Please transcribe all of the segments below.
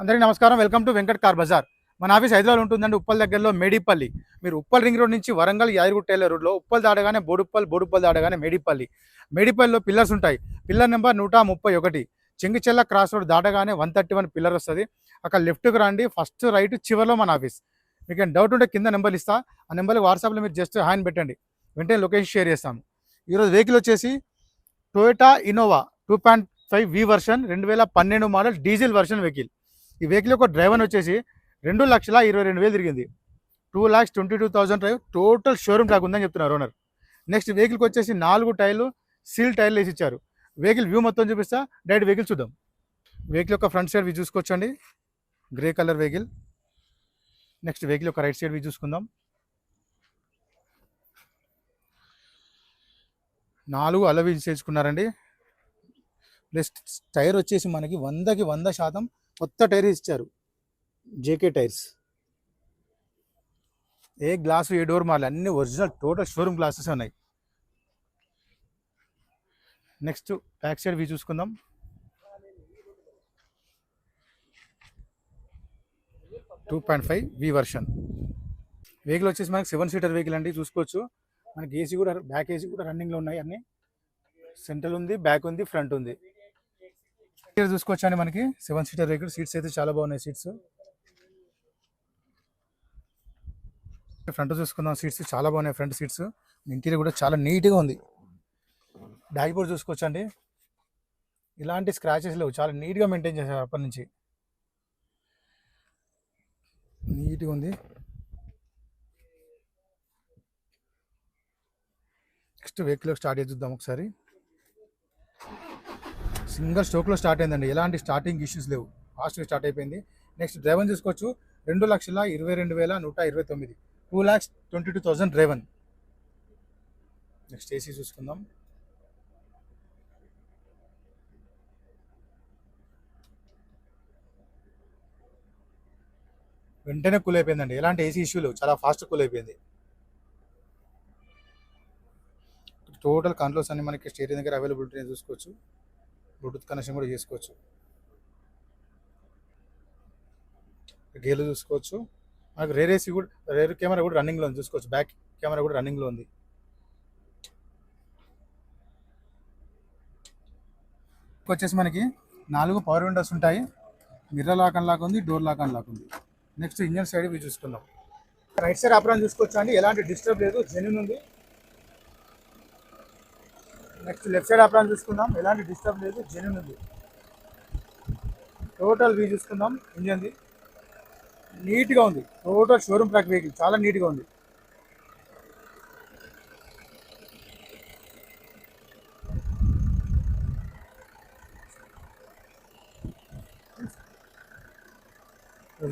అందరికీ నమస్కారం. Welcome to Venkat car Bazar. మన ఆఫీస్ హైదరాబాద్ ఉంటుందండి, ఉప్పల్ దగ్గరలో మేడిపల్లి. మీరు ఉప్పల్ రింగ్ రోడ్ నుంచి వరంగల్ యాదగిరిగుట్ట వెళ్ళే రోడ్లో ఉప్పల్ దాటగానే బోడుప్పల్ దాటగానే మేడిపల్లిలో పిల్లర్స్ ఉంటాయి. Pillar number 131. Chengicherla cross road దాటగానే 131 పిల్లర్ వస్తుంది. అక్కడ లెఫ్ట్కి రండి, ఫస్ట్ రైట్ చివరిలో మన ఆఫీస్. మీకు ఏం డౌట్ ఉంటే కింద నెంబర్లు ఇస్తా, ఆ నెంబర్కి వాట్సాప్లో మీరు జస్ట్ హ్యాండ్ పెట్టండి, వెంటనే లొకేషన్ షేర్ చేస్తాము. ఈరోజు వెహికల్ వచ్చేసి టొయోటా ఇన్నోవా 2.5 వి version 2012 model diesel version vehicle. ఈ వెహికల్ యొక్క డ్రైవర్ వచ్చేసి 2,22,000 తిరిగింది. 2,22,000 డ్రైవ్, టోటల్ షోరూమ్ ట్రాక్ ఉందని చెప్తున్నారు ఓనర్. నెక్స్ట్ వెహికల్కి వచ్చేసి 4 టైర్లు సీల్ టైర్లు వేసి ఇచ్చారు. వెహికల్ వ్యూ మొత్తం చూపిస్తా, డైరెక్ట్ వెహికల్ చూద్దాం. వెహికల్ యొక్క ఫ్రంట్ సైడ్ వ్యూ చూసుకోవచ్చండి, grey colour vehicle. Next vehicle యొక్క రైట్ సైడ్ వ్యూ చూసుకుందాం. 4 అలవీల్స్ చేసుకున్నారండి. ప్లస్ టైర్ వచ్చేసి మనకి 100కి 100% కొత్త టైర్ ఇచ్చారు, జేకే టైర్స్. ఏ గ్లాసు ఏ డోర్ మారలే, అన్ని ఒరిజినల్ టోటల్ షోరూమ్ గ్లాసెస్ ఉన్నాయి. నెక్స్ట్ బ్యాక్ సైడ్ వ్యూ చూసుకుందాం. టూ 2.5 వి వర్షన్ వెహికల్ వచ్చేసి మనకి 7 సీటర్ వెహికల్ అండి, చూసుకోవచ్చు. మనకి ఏసీ కూడా, బ్యాక్ ఏసీ కూడా రన్నింగ్లో ఉన్నాయి. అన్ని సెంట్రల్ ఉంది, బ్యాక్ ఉంది, ఫ్రంట్ ఉంది. చూసుకోవచ్చు అండి, మనకి 7 సీటర్ వెహికల్. సీట్స్ అయితే చాలా బాగున్నాయి. సీట్స్ ఫ్రంట్ చూసుకుందాం. సీట్స్ చాలా బాగున్నాయి, ఫ్రంట్ సీట్స్. ఇంటీరియర్ కూడా చాలా నీట్గా ఉంది. డాష్ బోర్డ్ చూసుకోవచ్చు అండి, ఇలాంటి స్క్రాచెస్ లేవు, చాలా నీట్గా మెయింటైన్ చేశారు అప్పటి నుంచి. నీట్గా ఉంది. నెక్స్ట్ వెహికల్ స్టార్ట్ చేసి చూద్దాం ఒకసారి. సింగల్ స్ట్రోక్లో స్టార్ట్ అయిందండి, ఎలాంటి స్టార్టింగ్ ఇష్యూస్ లేవు, ఫాస్ట్గా స్టార్ట్ అయిపోయింది. నెక్స్ట్ డ్రైవర్ చూసుకోవచ్చు, 2,22,129, 2,22,000 డ్రైవర్. నెక్స్ట్ ఏసీ చూసుకుందాం. వెంటనే కూల్ అయిపోయిందండి, ఎలాంటి ఏసీ ఇష్యూ లేవు, చాలా ఫాస్ట్ కూల్ అయిపోయింది. టోటల్ కంట్రోల్స్ అన్ని మనకి స్టీరింగ్ దగ్గర అవైలబిలిటీ చూసుకోవచ్చు, బ్లూటూత్ కనెక్షన్ కూడా చేసుకోవచ్చు. గేర్లు చూసుకోవచ్చు. మనకు రేర్ ఏసీ కూడా, రేర్ కెమెరా కూడా రన్నింగ్లో ఉంది చూసుకోవచ్చు, బ్యాక్ కెమెరా కూడా రన్నింగ్లో ఉంది. వచ్చేసి మనకి 4 పవర్ విండోస్ ఉంటాయి, మిర్రర్ లాక్ అన్ లాక్ ఉంది, డోర్ లాక్ అన్ లాక్ ఉంది. నెక్స్ట్ ఇంజన్ సైడ్ ఇవి చూసుకుందాం. రైట్ సైడ్ అప్రాన్ చూసుకోవచ్చు అండి, ఎలాంటి డిస్టర్బ్ లేదు, జెన్యూన్ ఉంది. నెక్స్ట్ లెఫ్ట్ సైడ్ అప్రాన్ చూసుకుందాం, ఎలాంటి డిస్టర్బ్ లేదు, జెన్యూన్ ఉంది. టోటల్ వ్యూ చూసుకుందాం. ఇంజన్ది నీట్గా ఉంది, టోటల్ షోరూమ్ ట్రాక్ వెహికల్, చాలా నీట్గా ఉంది.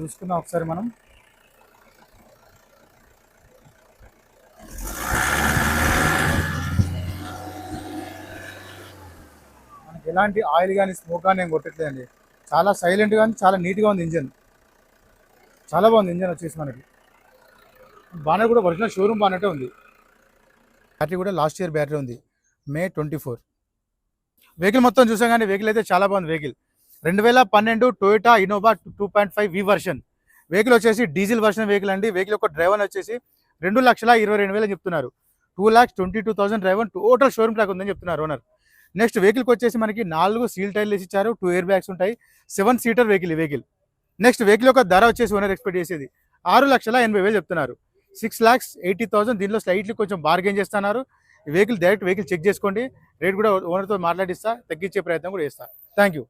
చూసుకుందాం ఒకసారి మనం. మనకి ఎలాంటి ఆయిల్ కానీ స్మోక్ కానీ ఏం కొట్టట్లేదండి, చాలా సైలెంట్గా కానీ చాలా నీట్గా ఉంది. ఇంజన్ చాలా బాగుంది. ఇంజన్ వచ్చేసి మనకి బానెట్ కూడా ఒరిజినల్ షోరూమ్ బానెటే ఉంది. బ్యాటరీ కూడా లాస్ట్ ఇయర్ బ్యాటరీ ఉంది, May 24. వెహికల్ మొత్తం చూసాం కానీ వెహికల్ అయితే చాలా బాగుంది. వెహికల్ 2012 టొయోటా ఇన్నోవా 2.5 వి వర్షన్ వెహికల్ వచ్చేసి డీజిల్ వర్షన్ వెహికల్ అండి. వెహికల్ యొక్క డ్రైవర్ వచ్చేసి 2,22,000 చెప్తున్నారు. 2,22,000 డ్రైవర్, టోటల్ షోరూమ్ ట్రాక్ ఉందని చెప్తున్నారు ఓనర్. నెక్స్ట్ వెహికల్కి వచ్చేసి మనకి 4 సీల్ టైర్లు వేసి ఇచ్చారు, 2 ఎయిర్ బ్యాగ్స్ ఉంటాయి, 7 సీటర్ వెహికల్ ఈ వెహికల్. నెక్స్ట్ వెహికల్ యొక్క ధర వచ్చేసి ఓనర్ ఎక్స్పెక్ట్ చేసేది 6,80,000 చెప్తున్నారు. 6,80,000. దీనిలో స్లైట్లీ కొంచెం బార్గెన్ చేస్తున్నారు. ఈ వెహికల్ డైరెక్ట్ వెహికల్ చెక్ చేసుకోండి, రేట్ కూడా ఓనర్తో మాట్లాడిస్తా, తగ్గించే ప్రయత్నం కూడా చేస్తా. Thank you.